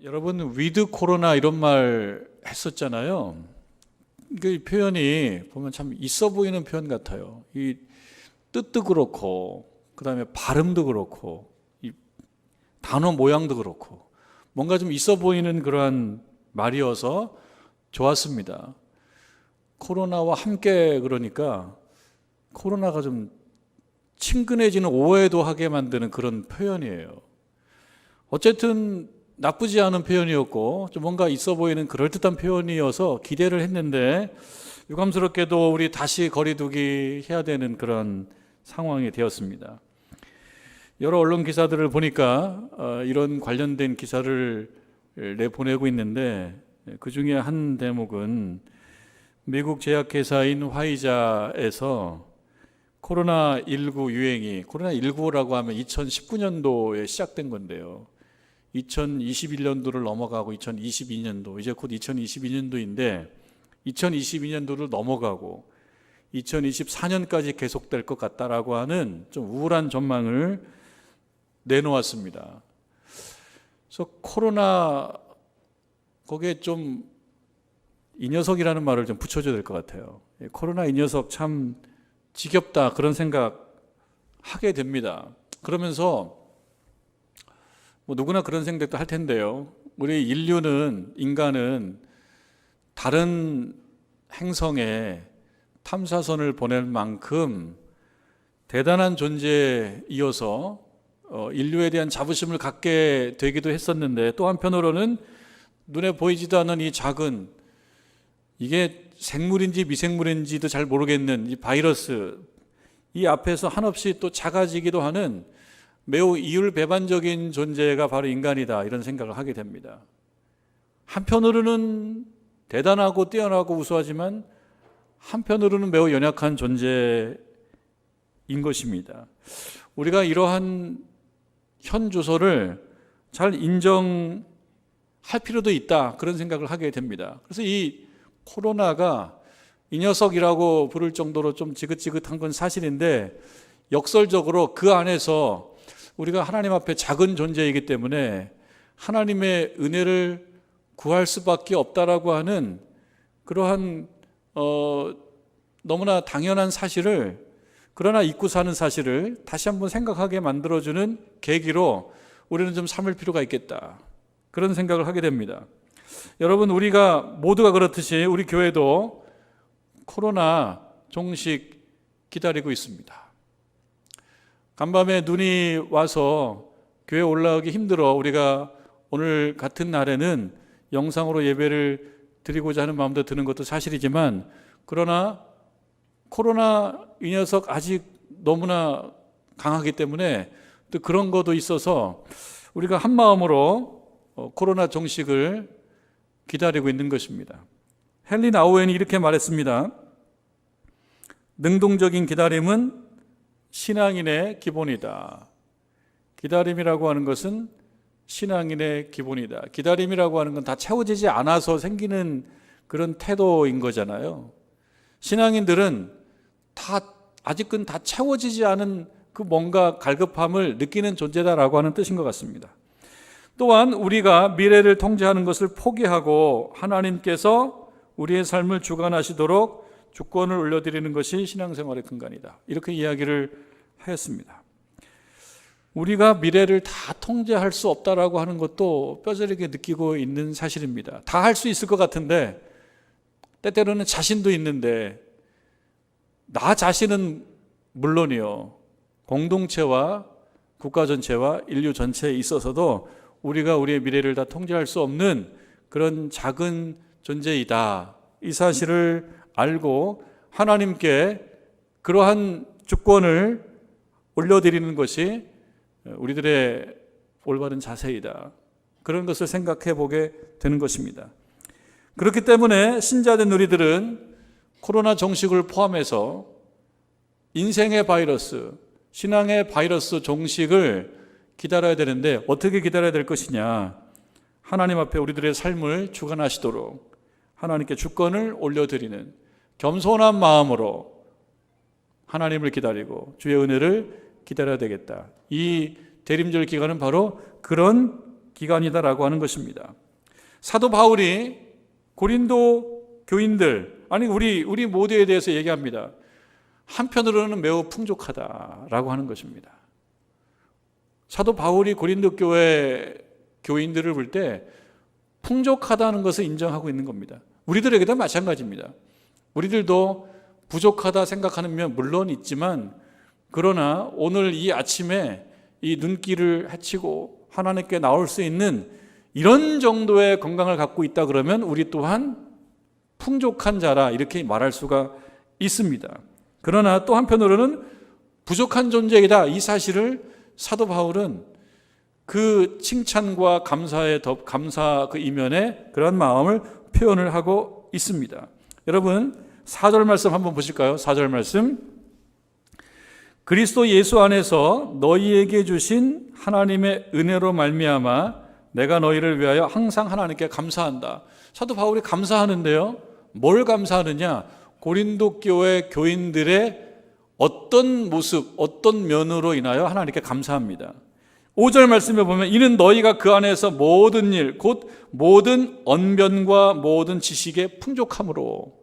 여러분 위드 코로나 이런 말 했었잖아요. 그 표현이 보면 참 있어 보이는 표현 같아요. 이 뜻도 그렇고 그다음에 발음도 그렇고 이 단어 모양도 그렇고 뭔가 좀 있어 보이는 그러한 말이어서 좋았습니다. 코로나와 함께 그러니까 코로나가 좀 친근해지는 오해도 하게 만드는 그런 표현이에요. 어쨌든 나쁘지 않은 표현이었고 좀 뭔가 있어 보이는 그럴듯한 표현이어서 기대를 했는데 유감스럽게도 우리 다시 거리두기 해야 되는 그런 상황이 되었습니다. 여러 언론 기사들을 보니까 이런 관련된 기사를 내보내고 있는데 그 중에 한 대목은 미국 제약회사인 화이자에서 코로나19 유행이 코로나19라고 하면 2019년도에 시작된 건데요. 2021년도를 넘어가고 2022년도 이제 곧 2022년도인데 2022년도를 넘어가고 2024년까지 계속될 것 같다라고 하는 좀 우울한 전망을 내놓았습니다. 그래서 코로나 거기에 좀 이 녀석이라는 말을 좀 붙여줘야 될 것 같아요. 코로나 이 녀석 참 지겹다 그런 생각 하게 됩니다. 그러면서 뭐 누구나 그런 생각도 할 텐데요. 우리 인간은 다른 행성에 탐사선을 보낼 만큼 대단한 존재이어서 인류에 대한 자부심을 갖게 되기도 했었는데 또 한편으로는 눈에 보이지도 않는 이 작은 이게 생물인지 미생물인지도 잘 모르겠는 이 바이러스 이 앞에서 한없이 또 작아지기도 하는 매우 이율배반적인 존재가 바로 인간이다 이런 생각을 하게 됩니다. 한편으로는 대단하고 뛰어나고 우수하지만 한편으로는 매우 연약한 존재인 것입니다. 우리가 이러한 현 주소를 잘 인정할 필요도 있다 그런 생각을 하게 됩니다. 그래서 이 코로나가 이 녀석이라고 부를 정도로 좀 지긋지긋한 건 사실인데 역설적으로 그 안에서 우리가 하나님 앞에 작은 존재이기 때문에 하나님의 은혜를 구할 수밖에 없다라고 하는 그러한 너무나 당연한 사실을 그러나 잊고 사는 사실을 다시 한번 생각하게 만들어주는 계기로 우리는 좀 삼을 필요가 있겠다 그런 생각을 하게 됩니다. 여러분 우리가 모두가 그렇듯이 우리 교회도 코로나 종식 기다리고 있습니다. 간밤에 눈이 와서 교회 올라오기 힘들어 우리가 오늘 같은 날에는 영상으로 예배를 드리고자 하는 마음도 드는 것도 사실이지만 그러나 코로나 이 녀석 아직 너무나 강하기 때문에 또 그런 것도 있어서 우리가 한 마음으로 코로나 종식을 기다리고 있는 것입니다. 헨리 나우엔이 이렇게 말했습니다. 능동적인 기다림은 신앙인의 기본이다. 기다림이라고 하는 것은 신앙인의 기본이다. 기다림이라고 하는 건 다 채워지지 않아서 생기는 그런 태도인 거잖아요. 신앙인들은 아직은 다 채워지지 않은 그 뭔가 갈급함을 느끼는 존재다라고 하는 뜻인 것 같습니다. 또한 우리가 미래를 통제하는 것을 포기하고 하나님께서 우리의 삶을 주관하시도록 주권을 올려드리는 것이 신앙생활의 근간이다. 이렇게 이야기를 하였습니다. 우리가 미래를 다 통제할 수 없다라고 하는 것도 뼈저리게 느끼고 있는 사실입니다. 다 할 수 있을 것 같은데 때때로는 자신도 있는데 나 자신은 물론이요. 공동체와 국가 전체와 인류 전체에 있어서도 우리가 우리의 미래를 다 통제할 수 없는 그런 작은 존재이다. 이 사실을 알고 하나님께 그러한 주권을 올려드리는 것이 우리들의 올바른 자세이다. 그런 것을 생각해 보게 되는 것입니다. 그렇기 때문에 신자된 우리들은 코로나 종식을 포함해서 인생의 바이러스, 신앙의 바이러스 종식을 기다려야 되는데 어떻게 기다려야 될 것이냐? 하나님 앞에 우리들의 삶을 주관하시도록 하나님께 주권을 올려드리는 겸손한 마음으로 하나님을 기다리고 주의 은혜를 기다려야 되겠다. 이 대림절 기간은 바로 그런 기간이다라고 하는 것입니다. 사도 바울이 고린도 교인들, 아니 우리 모두에 대해서 얘기합니다. 한편으로는 매우 풍족하다라고 하는 것입니다. 사도 바울이 고린도 교회 교인들을 볼 때 풍족하다는 것을 인정하고 있는 겁니다. 우리들에게도 마찬가지입니다. 우리들도 부족하다 생각하는 면 물론 있지만, 그러나 오늘 이 아침에 이 눈길을 헤치고 하나님께 나올 수 있는 이런 정도의 건강을 갖고 있다 그러면 우리 또한 풍족한 자라 이렇게 말할 수가 있습니다. 그러나 또 한편으로는 부족한 존재이다, 이 사실을 사도 바울은 그 칭찬과 감사 그 이면에 그런 마음을 표현을 하고 있습니다. 여러분 4절 말씀 한번 보실까요? 4절 말씀, 그리스도 예수 안에서 너희에게 주신 하나님의 은혜로 말미암아 내가 너희를 위하여 항상 하나님께 감사한다. 사도 바울이 감사하는데요, 뭘 감사하느냐? 고린도 교회 교인들의 어떤 모습, 어떤 면으로 인하여 하나님께 감사합니다. 5절 말씀에 보면 이는 너희가 그 안에서 모든 일, 곧 모든 언변과 모든 지식의 풍족함으로.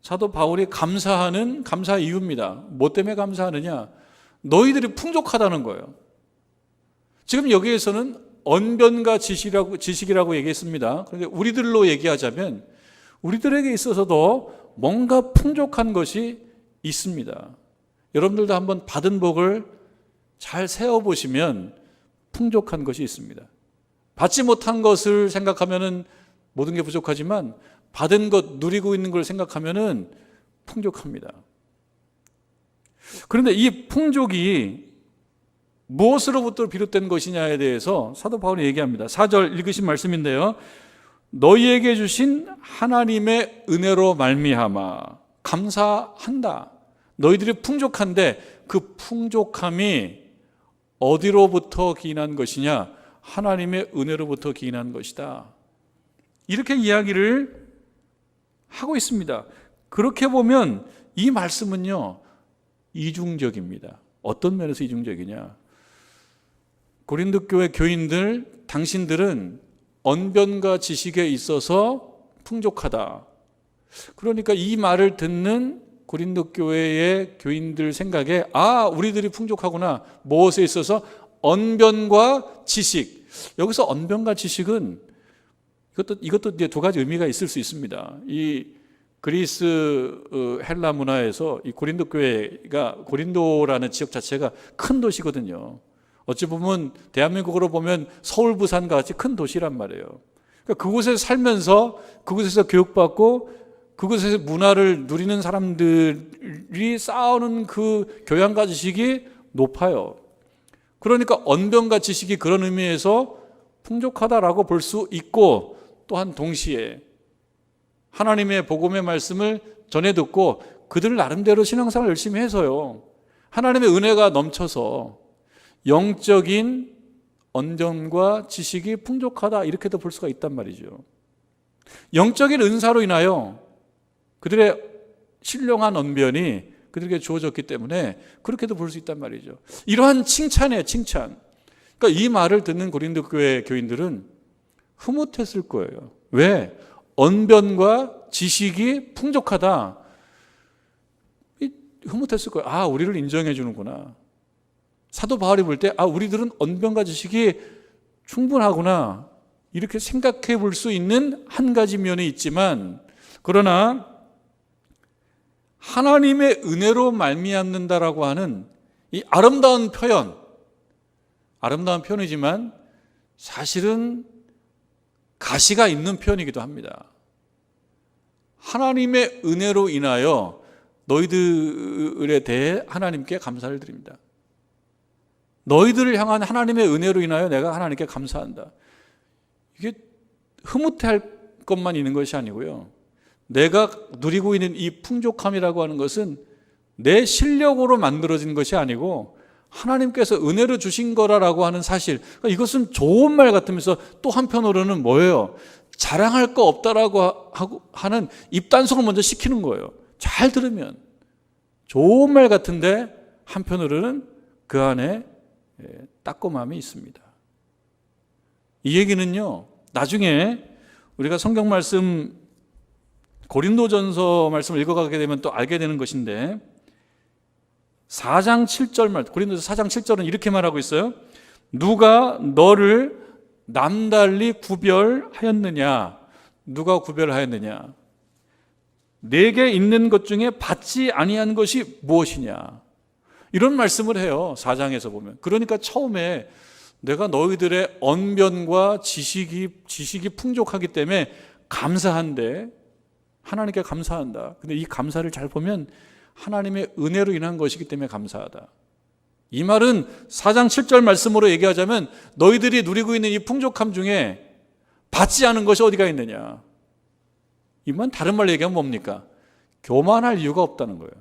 사도 바울이 감사하는 감사 이유입니다. 뭐 때문에 감사하느냐? 너희들이 풍족하다는 거예요. 지금 여기에서는 언변과 지식이라고 얘기했습니다. 그런데 우리들로 얘기하자면 우리들에게 있어서도 뭔가 풍족한 것이 있습니다. 여러분들도 한번 받은 복을 잘 세어보시면 풍족한 것이 있습니다. 받지 못한 것을 생각하면 모든 게 부족하지만 받은 것, 누리고 있는 걸 생각하면 풍족합니다. 그런데 이 풍족이 무엇으로부터 비롯된 것이냐에 대해서 사도 바울이 얘기합니다. 4절 읽으신 말씀인데요, 너희에게 주신 하나님의 은혜로 말미암아 감사한다. 너희들이 풍족한데 그 풍족함이 어디로부터 기인한 것이냐? 하나님의 은혜로부터 기인한 것이다. 이렇게 이야기를 하고 있습니다. 그렇게 보면 이 말씀은요, 이중적입니다. 어떤 면에서 이중적이냐? 고린도 교회 교인들, 당신들은 언변과 지식에 있어서 풍족하다. 그러니까 이 말을 듣는 고린도 교회의 교인들 생각에 우리들이 풍족하구나. 무엇에 있어서? 언변과 지식. 여기서 언변과 지식은 이것도 이제 두 가지 의미가 있을 수 있습니다. 이 그리스 헬라 문화에서 이 고린도 교회가, 고린도라는 지역 자체가 큰 도시거든요. 어찌 보면 대한민국으로 보면 서울, 부산과 같이 큰 도시란 말이에요. 그러니까 그곳에 살면서 그곳에서 교육받고 그곳에서 문화를 누리는 사람들이 쌓아오는 그 교양과 지식이 높아요. 그러니까 언변과 지식이 그런 의미에서 풍족하다라고 볼 수 있고, 또한 동시에 하나님의 복음의 말씀을 전해 듣고 그들 나름대로 신앙생활을 열심히 해서요, 하나님의 은혜가 넘쳐서 영적인 언변과 지식이 풍족하다, 이렇게도 볼 수가 있단 말이죠. 영적인 은사로 인하여 그들의 신령한 언변이 그들에게 주어졌기 때문에 그렇게도 볼 수 있단 말이죠. 이러한 칭찬이에요, 칭찬. 그러니까 이 말을 듣는 고린도 교회 교인들은 흐뭇했을 거예요. 왜? 언변과 지식이 풍족하다. 흐뭇했을 거예요. 우리를 인정해 주는구나. 사도 바울이 볼 때 우리들은 언변과 지식이 충분하구나, 이렇게 생각해 볼 수 있는 한 가지 면이 있지만, 그러나 하나님의 은혜로 말미암는다라고 하는 이 아름다운 표현이지만 사실은 가시가 있는 표현이기도 합니다. 하나님의 은혜로 인하여 너희들에 대해 하나님께 감사를 드립니다. 너희들을 향한 하나님의 은혜로 인하여 내가 하나님께 감사한다. 이게 흐뭇해할 것만 있는 것이 아니고요, 내가 누리고 있는 이 풍족함이라고 하는 것은 내 실력으로 만들어진 것이 아니고 하나님께서 은혜로 주신 거라고 하는 사실, 그러니까 이것은 좋은 말 같으면서 또 한편으로는 뭐예요? 자랑할 거 없다라고 하는 입단속을 먼저 시키는 거예요. 잘 들으면 좋은 말 같은데 한편으로는 그 안에 따끔함이 있습니다. 이 얘기는요, 나중에 우리가 성경 말씀 고린도전서 말씀을 읽어가게 되면 또 알게 되는 것인데 4장 7절 말, 고린도서 4장 7절은 이렇게 말하고 있어요. 누가 너를 남달리 구별하였느냐? 누가 구별하였느냐? 내게 있는 것 중에 받지 아니한 것이 무엇이냐? 이런 말씀을 해요. 4장에서 보면. 그러니까 처음에 내가 너희들의 언변과 지식이 풍족하기 때문에 감사한데, 하나님께 감사한다. 근데 이 감사를 잘 보면 하나님의 은혜로 인한 것이기 때문에 감사하다. 이 말은 4장 7절 말씀으로 얘기하자면 너희들이 누리고 있는 이 풍족함 중에 받지 않은 것이 어디가 있느냐? 이만 다른 말로 얘기하면 뭡니까? 교만할 이유가 없다는 거예요.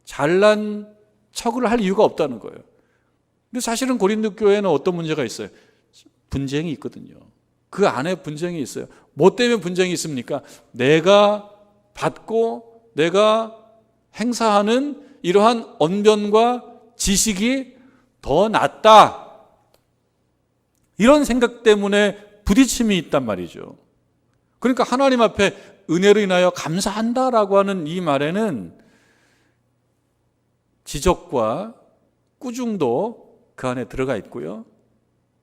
잘난 척을 할 이유가 없다는 거예요. 근데 사실은 고린도 교회는 어떤 문제가 있어요? 분쟁이 있거든요. 그 안에 분쟁이 있어요. 뭐 때문에 분쟁이 있습니까? 내가 받고 내가 행사하는 이러한 언변과 지식이 더 낫다. 이런 생각 때문에 부딪힘이 있단 말이죠. 그러니까 하나님 앞에 은혜로 인하여 감사한다라고 하는 이 말에는 지적과 꾸중도 그 안에 들어가 있고요.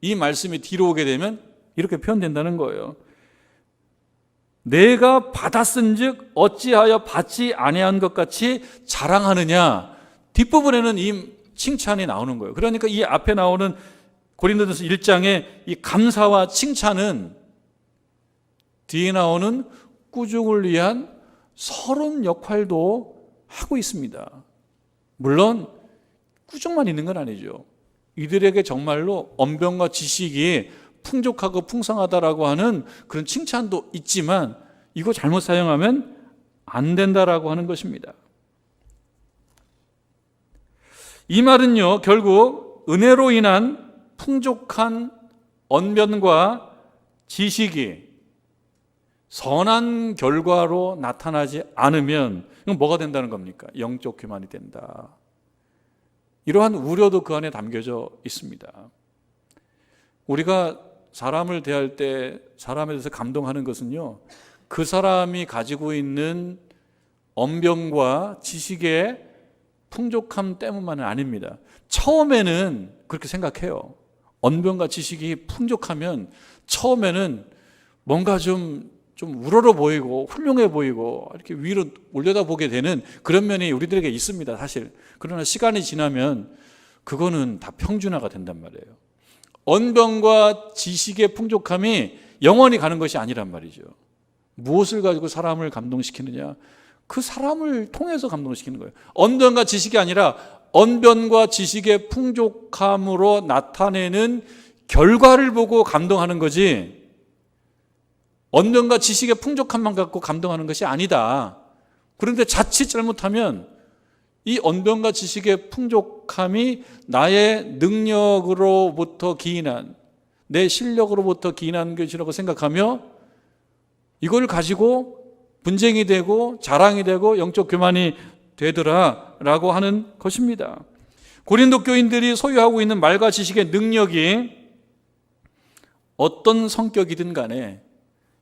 이 말씀이 뒤로 오게 되면 이렇게 표현된다는 거예요. 내가 받았은즉 어찌하여 받지 아니한 것 같이 자랑하느냐. 뒷부분에는 이 칭찬이 나오는 거예요. 그러니까 이 앞에 나오는 고린도전서 1장의 이 감사와 칭찬은 뒤에 나오는 꾸중을 위한 서론 역할도 하고 있습니다. 물론 꾸중만 있는 건 아니죠. 이들에게 정말로 언변과 지식이 풍족하고 풍성하다라고 하는 그런 칭찬도 있지만 이거 잘못 사용하면 안 된다라고 하는 것입니다. 이 말은요, 결국 은혜로 인한 풍족한 언변과 지식이 선한 결과로 나타나지 않으면 이건 뭐가 된다는 겁니까? 영적 교만이 된다. 이러한 우려도 그 안에 담겨져 있습니다. 우리가 사람을 대할 때 사람에 대해서 감동하는 것은요, 그 사람이 가지고 있는 언변과 지식의 풍족함 때문만은 아닙니다. 처음에는 그렇게 생각해요. 언변과 지식이 풍족하면 처음에는 뭔가 좀 우러러 보이고 훌륭해 보이고 이렇게 위로 올려다보게 되는 그런 면이 우리들에게 있습니다, 사실. 그러나 시간이 지나면 그거는 다 평준화가 된단 말이에요. 언변과 지식의 풍족함이 영원히 가는 것이 아니란 말이죠. 무엇을 가지고 사람을 감동시키느냐? 그 사람을 통해서 감동시키는 거예요. 언변과 지식이 아니라 언변과 지식의 풍족함으로 나타내는 결과를 보고 감동하는 거지, 언변과 지식의 풍족함만 갖고 감동하는 것이 아니다. 그런데 자칫 잘못하면 이 언변과 지식의 풍족함이 나의 능력으로부터 기인한, 내 실력으로부터 기인한 것이라고 생각하며 이걸 가지고 분쟁이 되고 자랑이 되고 영적 교만이 되더라라고 하는 것입니다. 고린도 교인들이 소유하고 있는 말과 지식의 능력이 어떤 성격이든 간에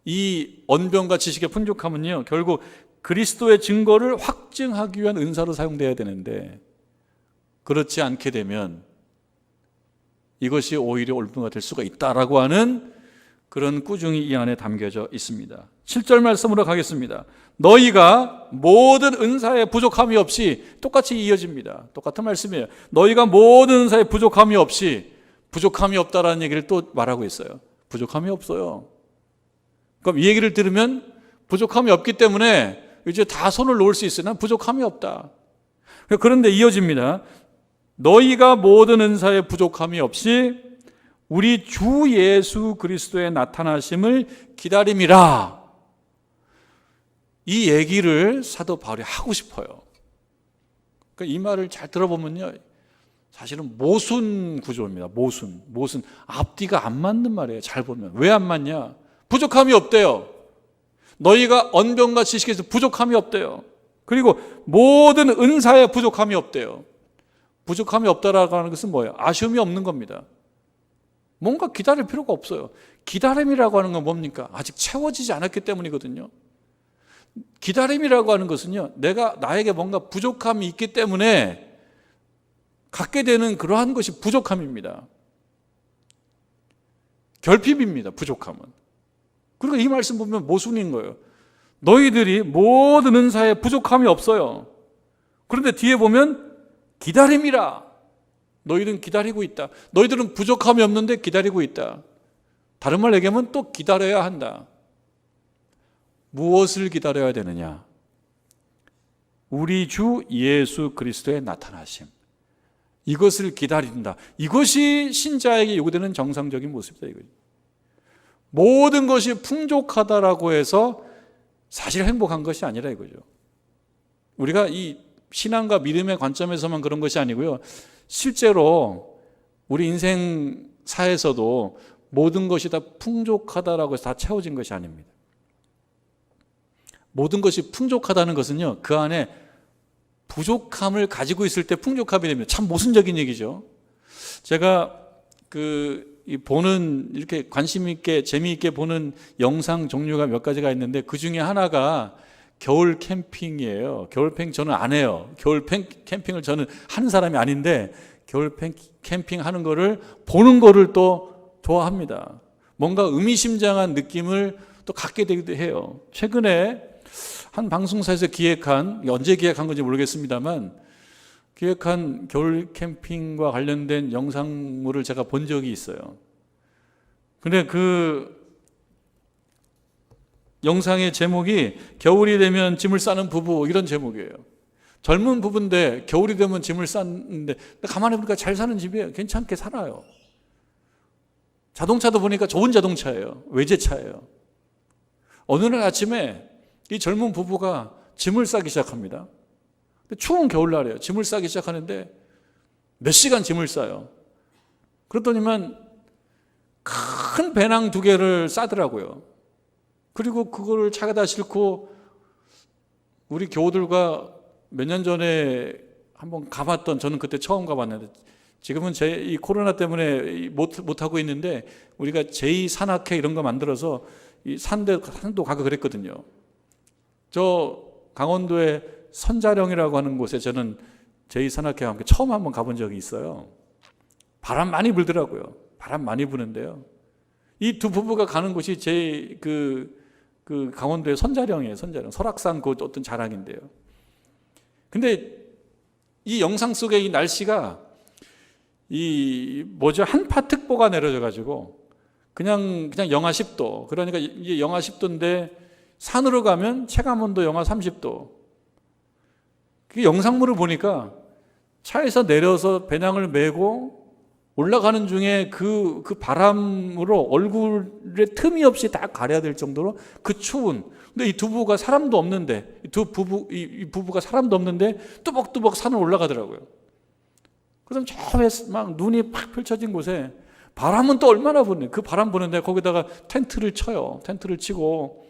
이 언변과 지식의 풍족함은요, 결국 그리스도의 증거를 확증하기 위한 은사로 사용되어야 되는데 그렇지 않게 되면 이것이 오히려 올무가 될 수가 있다라고 하는 그런 꾸중이 이 안에 담겨져 있습니다. 7절 말씀으로 가겠습니다. 너희가 모든 은사에 부족함이 없이, 똑같이 이어집니다. 똑같은 말씀이에요. 너희가 모든 은사에 부족함이 없이, 부족함이 없다라는 얘기를 또 말하고 있어요. 부족함이 없어요. 그럼 이 얘기를 들으면 부족함이 없기 때문에 이제 다 손을 놓을 수 있으나 부족함이 없다. 그런데 이어집니다. 너희가 모든 은사에 부족함이 없이 우리 주 예수 그리스도의 나타나심을 기다림이라. 이 얘기를 사도 바울이 하고 싶어요. 그러니까 이 말을 잘 들어보면요, 사실은 모순 구조입니다. 모순. 앞뒤가 안 맞는 말이에요. 잘 보면. 왜 안 맞냐? 부족함이 없대요. 너희가 언변과 지식에서 부족함이 없대요. 그리고 모든 은사에 부족함이 없대요. 부족함이 없다라고 하는 것은 뭐예요? 아쉬움이 없는 겁니다. 뭔가 기다릴 필요가 없어요. 기다림이라고 하는 건 뭡니까? 아직 채워지지 않았기 때문이거든요. 기다림이라고 하는 것은요, 나에게 뭔가 부족함이 있기 때문에 갖게 되는 그러한 것이 부족함입니다. 결핍입니다, 부족함은. 그리고 이 말씀 보면 모순인 거예요. 너희들이 모든 은사에 부족함이 없어요. 그런데 뒤에 보면 기다림이라. 너희들은 기다리고 있다. 너희들은 부족함이 없는데 기다리고 있다. 다른 말 얘기하면 또 기다려야 한다. 무엇을 기다려야 되느냐? 우리 주 예수 그리스도의 나타나심. 이것을 기다린다. 이것이 신자에게 요구되는 정상적인 모습이다 이거죠. 모든 것이 풍족하다라고 해서 사실 행복한 것이 아니라 이거죠. 우리가 이 신앙과 믿음의 관점에서만 그런 것이 아니고요. 실제로 우리 인생사에서도 모든 것이 다 풍족하다라고 해서 다 채워진 것이 아닙니다. 모든 것이 풍족하다는 것은요, 그 안에 부족함을 가지고 있을 때 풍족함이 됩니다. 참 모순적인 얘기죠. 제가 이렇게 관심 있게 재미있게 보는 영상 종류가 몇 가지가 있는데 그 중에 하나가 겨울 캠핑이에요. 겨울 캠핑 저는 안 해요. 겨울 캠핑을 저는 하는 사람이 아닌데 겨울 캠핑 하는 거를 보는 거를 또 좋아합니다. 뭔가 의미심장한 느낌을 또 갖게 되기도 해요. 최근에 한 방송사에서 언제 기획한 건지 모르겠습니다만 기획한 겨울 캠핑과 관련된 영상물을 제가 본 적이 있어요. 근데 그 영상의 제목이 겨울이 되면 짐을 싸는 부부 이런 제목이에요. 젊은 부부인데 겨울이 되면 짐을 쌌는데 가만히 보니까 잘 사는 집이에요. 괜찮게 살아요. 자동차도 보니까 좋은 자동차예요. 외제차예요. 어느 날 아침에 이 젊은 부부가 짐을 싸기 시작합니다. 추운 겨울날이에요. 짐을 싸기 시작하는데 몇 시간 짐을 싸요. 그랬더니만 큰 배낭 2개를 싸더라고요. 그리고 그거를 차에다 싣고 우리 교우들과 몇 년 전에 한번 가봤던, 저는 그때 처음 가봤는데 지금은 이 코로나 때문에 못하고 있는데 우리가 제2산악회 이런 거 만들어서 이 산도 가고 그랬거든요. 저 강원도의 선자령이라고 하는 곳에 저는 제2산악회와 함께 처음 한번 가본 적이 있어요. 바람 많이 불더라고요. 바람 많이 부는데요. 이 두 부부가 가는 곳이 그 강원도의 선자령이에요. 선자령. 설악산 그 어떤 자락인데요. 근데 이 영상 속에 이 날씨가 한파특보가 내려져 가지고 그냥 영하 10도. 그러니까 이게 영하 10도인데 산으로 가면 체감온도 영하 30도. 그 영상물을 보니까 차에서 내려서 배낭을 메고 올라가는 중에 그 바람으로 얼굴에 틈이 없이 다 가려야 될 정도로 그 추운. 근데 이 두 부부가 사람도 없는데, 이 부부가 사람도 없는데 뚜벅뚜벅 산을 올라가더라고요. 그럼 저 막 눈이 팍 펼쳐진 곳에 바람은 또 얼마나 부네. 그 바람 부는데 거기다가 텐트를 쳐요. 텐트를 치고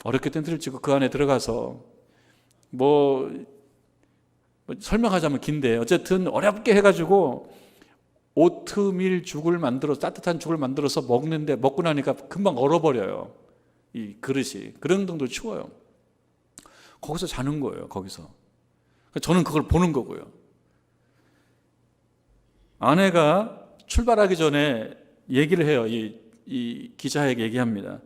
어렵게 텐트를 치고 그 안에 들어가서 설명하자면 긴데 어쨌든 어렵게 해가지고 오트밀 죽을 만들어서 따뜻한 죽을 만들어서 먹는데 먹고 나니까 금방 얼어버려요. 이 그릇이. 그런 정도로 추워요. 거기서 자는 거예요. 거기서. 저는 그걸 보는 거고요. 아내가 출발하기 전에 얘기를 해요. 이 기자에게 얘기합니다.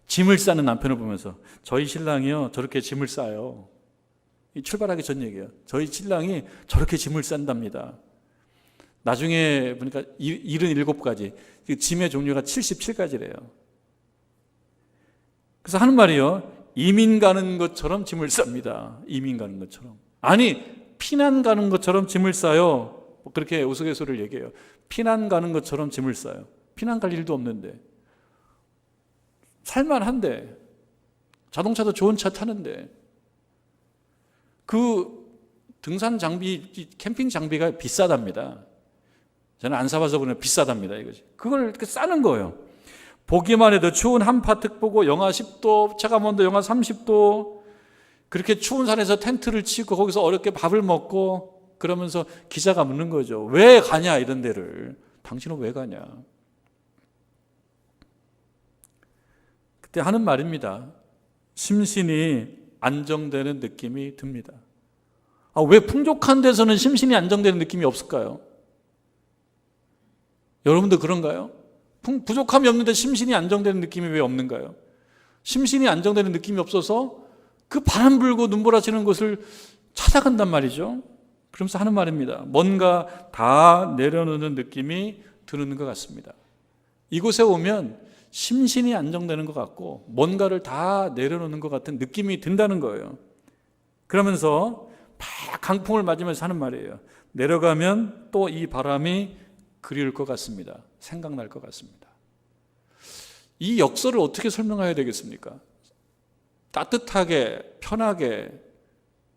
짐을 싸는 남편을 보면서 저희 신랑이요 저렇게 짐을 싸요. 출발하기 전 얘기예요. 저희 신랑이 저렇게 짐을 싼답니다. 나중에 보니까 77가지, 짐의 종류가 77가지래요. 그래서 하는 말이요, 이민 가는 것처럼 짐을 쌉니다. 이민 가는 것처럼. 아니, 피난 가는 것처럼 짐을 싸요. 그렇게 우스갯소리를 얘기해요. 피난 가는 것처럼 짐을 싸요. 피난 갈 일도 없는데, 살만한데, 자동차도 좋은 차 타는데, 그 등산 장비, 캠핑 장비가 비싸답니다. 저는 안 사봐서 그냥 비싸답니다. 이거지. 그걸 이렇게 싸는 거예요. 보기만 해도 추운 한파특보고 영하 10도, 체감온도 영하 30도, 그렇게 추운 산에서 텐트를 치고 거기서 어렵게 밥을 먹고 그러면서 기자가 묻는 거죠. 왜 가냐 이런 데를. 당신은 왜 가냐. 그때 하는 말입니다. 심신이 안정되는 느낌이 듭니다. 왜 풍족한 데서는 심신이 안정되는 느낌이 없을까요? 여러분도 그런가요? 부족함이 없는데 심신이 안정되는 느낌이 왜 없는가요? 심신이 안정되는 느낌이 없어서 그 바람 불고 눈보라치는 곳을 찾아간단 말이죠. 그러면서 하는 말입니다. 뭔가 다 내려놓는 느낌이 드는 것 같습니다. 이곳에 오면 심신이 안정되는 것 같고 뭔가를 다 내려놓는 것 같은 느낌이 든다는 거예요. 그러면서 막 강풍을 맞으면서 하는 말이에요. 내려가면 또 이 바람이 그리울 것 같습니다. 생각날 것 같습니다. 이 역설을 어떻게 설명해야 되겠습니까? 따뜻하게 편하게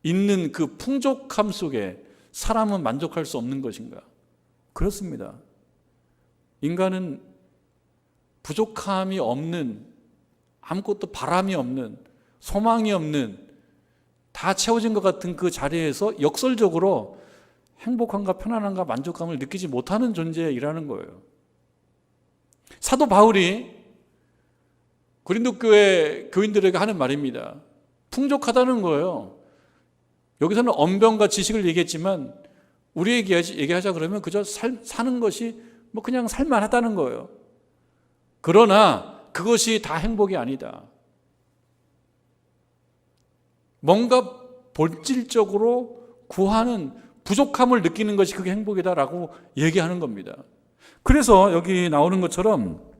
있는 그 풍족함 속에 사람은 만족할 수 없는 것인가? 그렇습니다. 인간은 부족함이 없는, 아무것도 바람이 없는, 소망이 없는, 다 채워진 것 같은 그 자리에서 역설적으로 행복함과 편안함과 만족감을 느끼지 못하는 존재이라는 거예요. 사도 바울이 고린도 교회 교인들에게 하는 말입니다. 풍족하다는 거예요. 여기서는 언변과 지식을 얘기했지만 우리에게 얘기하자 그러면 그저 사는 것이 그냥 살만하다는 거예요. 그러나 그것이 다 행복이 아니다. 뭔가 본질적으로 구하는 부족함을 느끼는 것이 그게 행복이다라고 얘기하는 겁니다. 그래서 여기 나오는 것처럼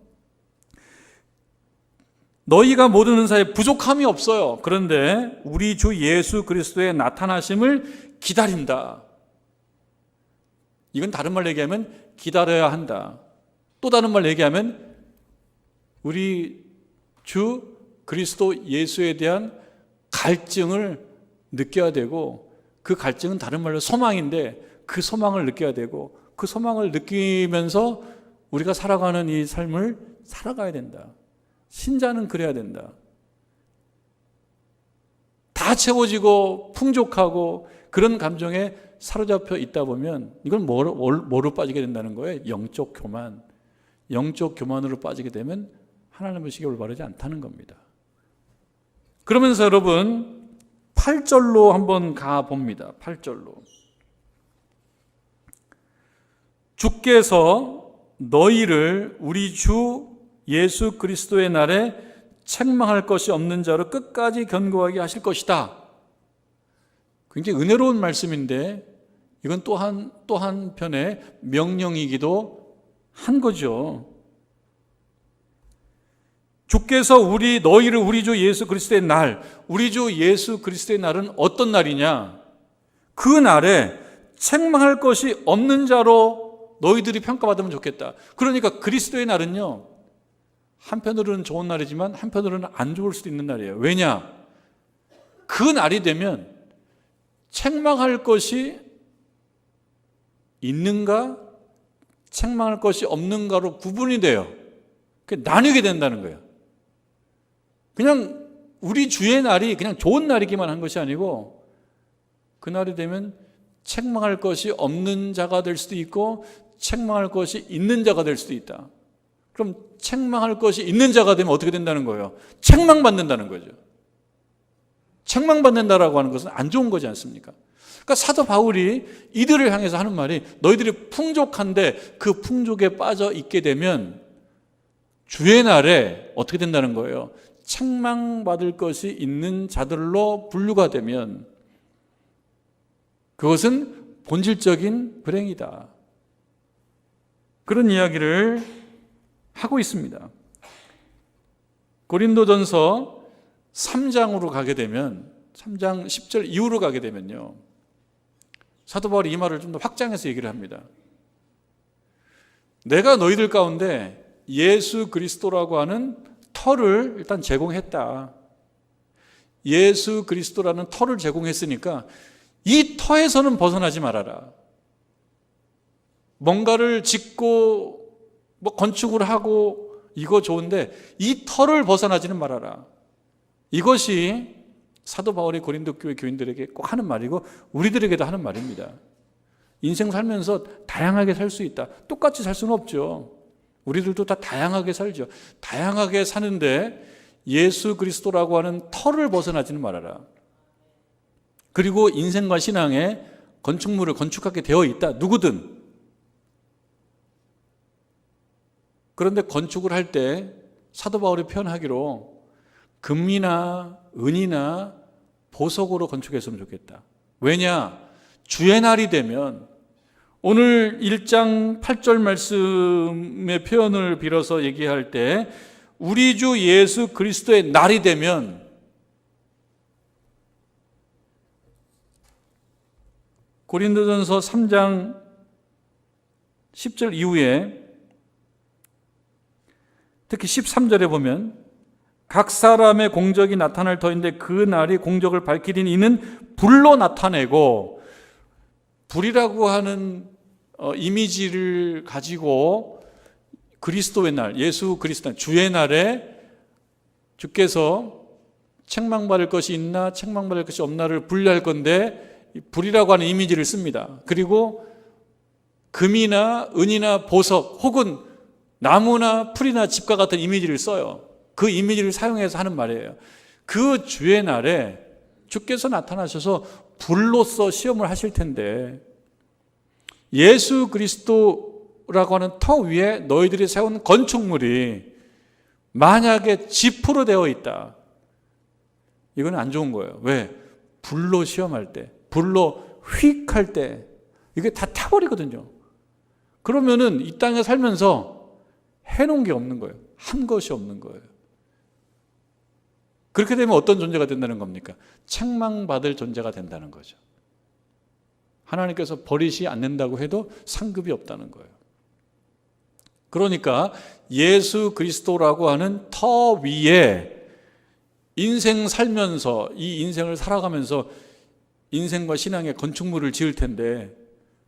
너희가 모든 은사에 부족함이 없어요. 그런데 우리 주 예수 그리스도의 나타나심을 기다린다. 이건 다른 말로 얘기하면 기다려야 한다. 또 다른 말로 얘기하면 우리 주 그리스도 예수에 대한 갈증을 느껴야 되고, 그 갈증은 다른 말로 소망인데 그 소망을 느껴야 되고, 그 소망을 느끼면서 우리가 살아가는 이 삶을 살아가야 된다. 신자는 그래야 된다. 다 채워지고 풍족하고 그런 감정에 사로잡혀 있다 보면 이건 뭐로 빠지게 된다는 거예요? 영적 교만. 영적 교만으로 빠지게 되면 하나님의 의식이 올바르지 않다는 겁니다. 그러면서 여러분 8절로 한번 가봅니다. 8절로. 주께서 너희를 우리 주 예수 그리스도의 날에 책망할 것이 없는 자로 끝까지 견고하게 하실 것이다. 굉장히 은혜로운 말씀인데 이건 또 한편의 명령이기도 한 거죠. 주께서 너희를 우리 주 예수 그리스도의 날, 우리 주 예수 그리스도의 날은 어떤 날이냐? 그 날에 책망할 것이 없는 자로 너희들이 평가받으면 좋겠다. 그러니까 그리스도의 날은요, 한편으로는 좋은 날이지만 한편으로는 안 좋을 수도 있는 날이에요. 왜냐? 그 날이 되면 책망할 것이 있는가, 책망할 것이 없는가로 구분이 돼요. 나뉘게 된다는 거예요. 그냥 우리 주의 날이 그냥 좋은 날이기만 한 것이 아니고 그 날이 되면 책망할 것이 없는 자가 될 수도 있고 책망할 것이 있는 자가 될 수도 있다. 그럼 책망할 것이 있는 자가 되면 어떻게 된다는 거예요? 책망받는다는 거죠. 책망받는다라고 하는 것은 안 좋은 거지 않습니까? 그러니까 사도 바울이 이들을 향해서 하는 말이 너희들이 풍족한데 그 풍족에 빠져 있게 되면 주의 날에 어떻게 된다는 거예요? 책망받을 것이 있는 자들로 분류가 되면 그것은 본질적인 불행이다. 그런 이야기를 하고 있습니다. 고린도전서 3장으로 가게 되면 3장 10절 이후로 가게 되면요, 사도 바울이 이 말을 좀 더 확장해서 얘기를 합니다. 내가 너희들 가운데 예수 그리스도라고 하는 터를 일단 제공했다. 예수 그리스도라는 터를 제공했으니까 이 터에서는 벗어나지 말아라. 뭔가를 짓고 건축을 하고 이거 좋은데 이 터를 벗어나지는 말아라. 이것이 사도 바울이 고린도 교회 교인들에게 꼭 하는 말이고 우리들에게도 하는 말입니다. 인생 살면서 다양하게 살 수 있다. 똑같이 살 수는 없죠. 우리들도 다 다양하게 살죠. 다양하게 사는데 예수 그리스도라고 하는 터를 벗어나지는 말아라. 그리고 인생과 신앙에 건축물을 건축하게 되어 있다. 누구든. 그런데 건축을 할 때 사도 바울이 표현하기로 금이나 은이나 보석으로 건축했으면 좋겠다. 왜냐? 주의 날이 되면, 오늘 1장 8절 말씀의 표현을 빌어서 얘기할 때 우리 주 예수 그리스도의 날이 되면 고린도전서 3장 10절 이후에 특히 13절에 보면 각 사람의 공적이 나타날 터인데 그 날이 공적을 밝히린 이는 불로 나타내고, 불이라고 하는 이미지를 가지고 그리스도의 날, 예수 그리스도 주의 날에 주께서 책망받을 것이 있나 책망받을 것이 없나를 분류할 건데 불이라고 하는 이미지를 씁니다. 그리고 금이나 은이나 보석 혹은 나무나 풀이나 집과 같은 이미지를 써요. 그 이미지를 사용해서 하는 말이에요. 그 주의 날에 주께서 나타나셔서 불로서 시험을 하실 텐데, 예수 그리스도라고 하는 터 위에 너희들이 세운 건축물이 만약에 지프로 되어 있다, 이건 안 좋은 거예요. 왜? 불로 시험할 때, 불로 휙 할 때 이게 다 타버리거든요. 그러면은 이 땅에 살면서 해놓은 게 없는 거예요. 한 것이 없는 거예요. 그렇게 되면 어떤 존재가 된다는 겁니까? 책망받을 존재가 된다는 거죠. 하나님께서 버리지 않는다고 해도 상급이 없다는 거예요. 그러니까 예수 그리스도라고 하는 터 위에 인생 살면서, 이 인생을 살아가면서 인생과 신앙의 건축물을 지을 텐데,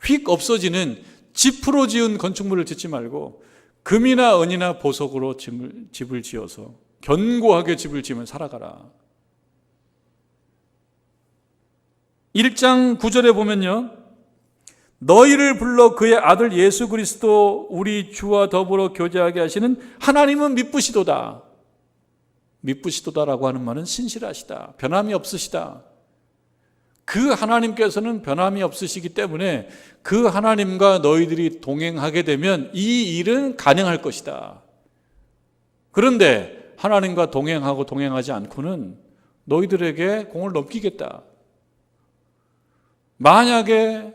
휙 없어지는 지프로 지은 건축물을 짓지 말고 금이나 은이나 보석으로 집을 지어서 견고하게 집을 지으면 살아가라. 1장 9절에 보면요, 너희를 불러 그의 아들 예수 그리스도 우리 주와 더불어 교제하게 하시는 하나님은 미쁘시도다. 미쁘시도다라고 하는 말은 신실하시다, 변함이 없으시다. 그 하나님께서는 변함이 없으시기 때문에 그 하나님과 너희들이 동행하게 되면 이 일은 가능할 것이다. 그런데 하나님과 동행하고 동행하지 않고는 너희들에게 공을 넘기겠다. 만약에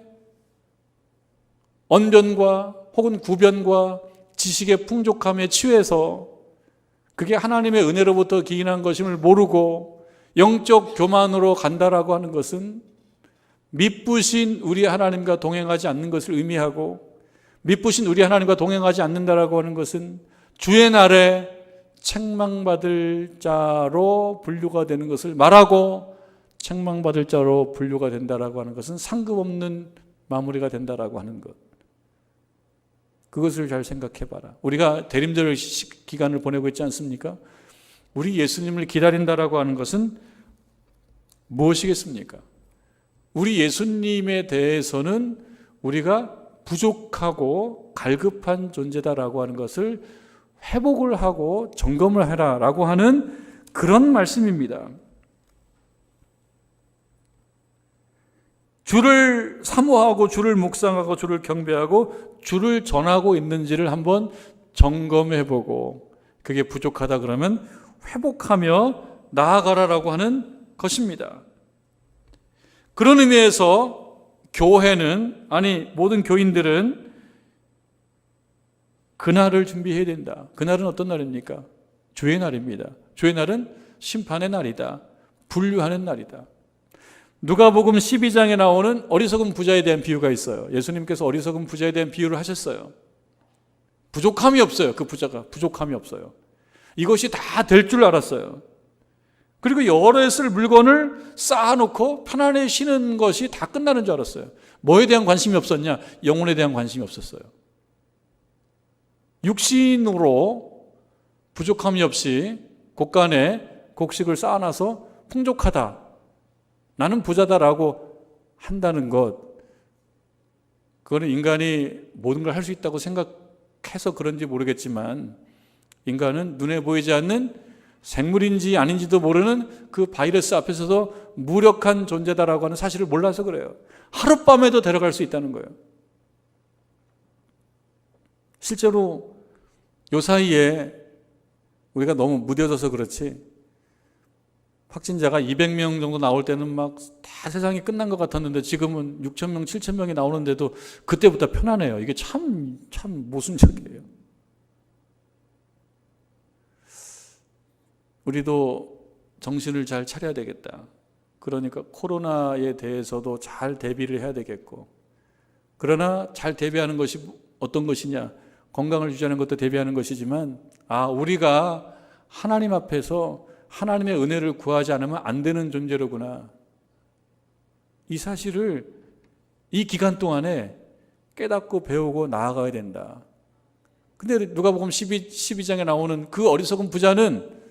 언변과 혹은 구변과 지식의 풍족함에 취해서 그게 하나님의 은혜로부터 기인한 것임을 모르고 영적 교만으로 간다라고 하는 것은 미쁘신 우리 하나님과 동행하지 않는 것을 의미하고, 미쁘신 우리 하나님과 동행하지 않는다라고 하는 것은 주의 날에 책망받을 자로 분류가 되는 것을 말하고, 책망받을 자로 분류가 된다라고 하는 것은 상급 없는 마무리가 된다라고 하는 것. 그것을 잘 생각해 봐라. 우리가 대림절 기간을 보내고 있지 않습니까? 우리 예수님을 기다린다라고 하는 것은 무엇이겠습니까? 우리 예수님에 대해서는 우리가 부족하고 갈급한 존재다라고 하는 것을 회복을 하고 점검을 해라라고 하는 그런 말씀입니다. 주를 사모하고 주를 묵상하고 주를 경배하고 주를 전하고 있는지를 한번 점검해보고, 그게 부족하다 그러면 회복하며 나아가라라고 하는 것입니다. 그런 의미에서 교회는, 아니 모든 교인들은 그날을 준비해야 된다. 그날은 어떤 날입니까? 주의 날입니다. 주의 날은 심판의 날이다. 분류하는 날이다. 누가복음 12장에 나오는 어리석은 부자에 대한 비유가 있어요. 예수님께서 어리석은 부자에 대한 비유를 하셨어요. 부족함이 없어요. 그 부자가 부족함이 없어요. 이것이 다 될 줄 알았어요. 그리고 여러 해 쓸 물건을 쌓아놓고 편안히 쉬는 것이 다 끝나는 줄 알았어요. 뭐에 대한 관심이 없었냐? 영혼에 대한 관심이 없었어요. 육신으로 부족함이 없이 곳간에 곡식을 쌓아놔서 풍족하다, 나는 부자다라고 한다는 것, 그거는 인간이 모든 걸 할 수 있다고 생각해서 그런지 모르겠지만, 인간은 눈에 보이지 않는 생물인지 아닌지도 모르는 그 바이러스 앞에서도 무력한 존재다라고 하는 사실을 몰라서 그래요. 하룻밤에도 데려갈 수 있다는 거예요. 실제로 요 사이에 우리가 너무 무뎌져서 그렇지 확진자가 200명 정도 나올 때는 막 다 세상이 끝난 것 같았는데 지금은 6,000명, 7,000명이 나오는데도 그때보다 편안해요. 이게 참 모순적이에요. 우리도 정신을 잘 차려야 되겠다. 그러니까 코로나에 대해서도 잘 대비를 해야 되겠고, 그러나 잘 대비하는 것이 어떤 것이냐? 건강을 유지하는 것도 대비하는 것이지만, 우리가 하나님 앞에서 하나님의 은혜를 구하지 않으면 안 되는 존재로구나. 이 사실을 이 기간 동안에 깨닫고 배우고 나아가야 된다. 근데 누가복음 12장에 나오는 그 어리석은 부자는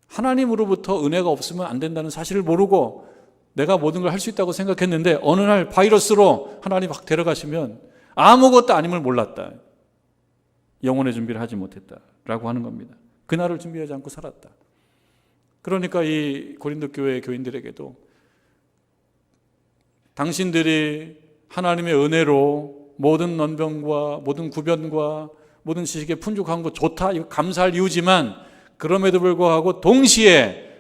하나님으로부터 은혜가 없으면 안 된다는 사실을 모르고 내가 모든 걸 할 수 있다고 생각했는데 어느 날 바이러스로 하나님 확 데려가시면 아무것도 아님을 몰랐다. 영혼의 준비를 하지 못했다라고 하는 겁니다. 그날을 준비하지 않고 살았다. 그러니까 이 고린도 교회 교인들에게도 당신들이 하나님의 은혜로 모든 논병과 모든 구변과 모든 지식에 풍족한 거 좋다, 이거 감사할 이유지만 그럼에도 불구하고 동시에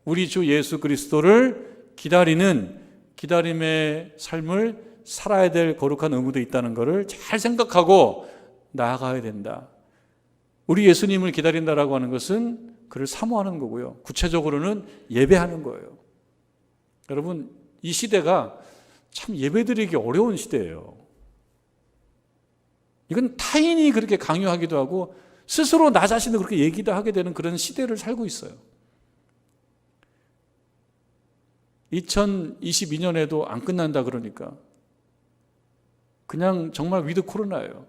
우리 주 예수 그리스도를 기다리는 기다림의 삶을 살아야 될 거룩한 의무도 있다는 것을 잘 생각하고 나아가야 된다. 우리 예수님을 기다린다라고 하는 것은 그를 사모하는 거고요. 구체적으로는 예배하는 거예요. 여러분, 이 시대가 참 예배드리기 어려운 시대예요. 이건 타인이 그렇게 강요하기도 하고 스스로 나 자신을 그렇게 얘기도 하게 되는 그런 시대를 살고 있어요. 2022년에도 안 끝난다 그러니까 그냥 정말 위드 코로나예요.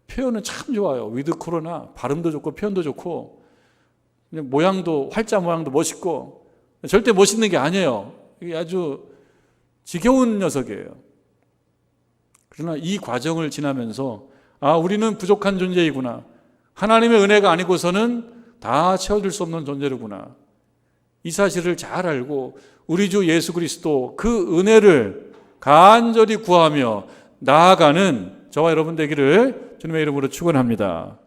표현은 참 좋아요. 위드 코로나, 발음도 좋고 표현도 좋고 모양도, 활자 모양도 멋있고 절대 멋있는 게 아니에요. 이게 아주 지겨운 녀석이에요. 그러나 이 과정을 지나면서 우리는 부족한 존재이구나. 하나님의 은혜가 아니고서는 다 채워줄 수 없는 존재로구나. 이 사실을 잘 알고 우리 주 예수 그리스도 그 은혜를 간절히 구하며 나아가는 저와 여러분 되기를 주님의 이름으로 축원합니다.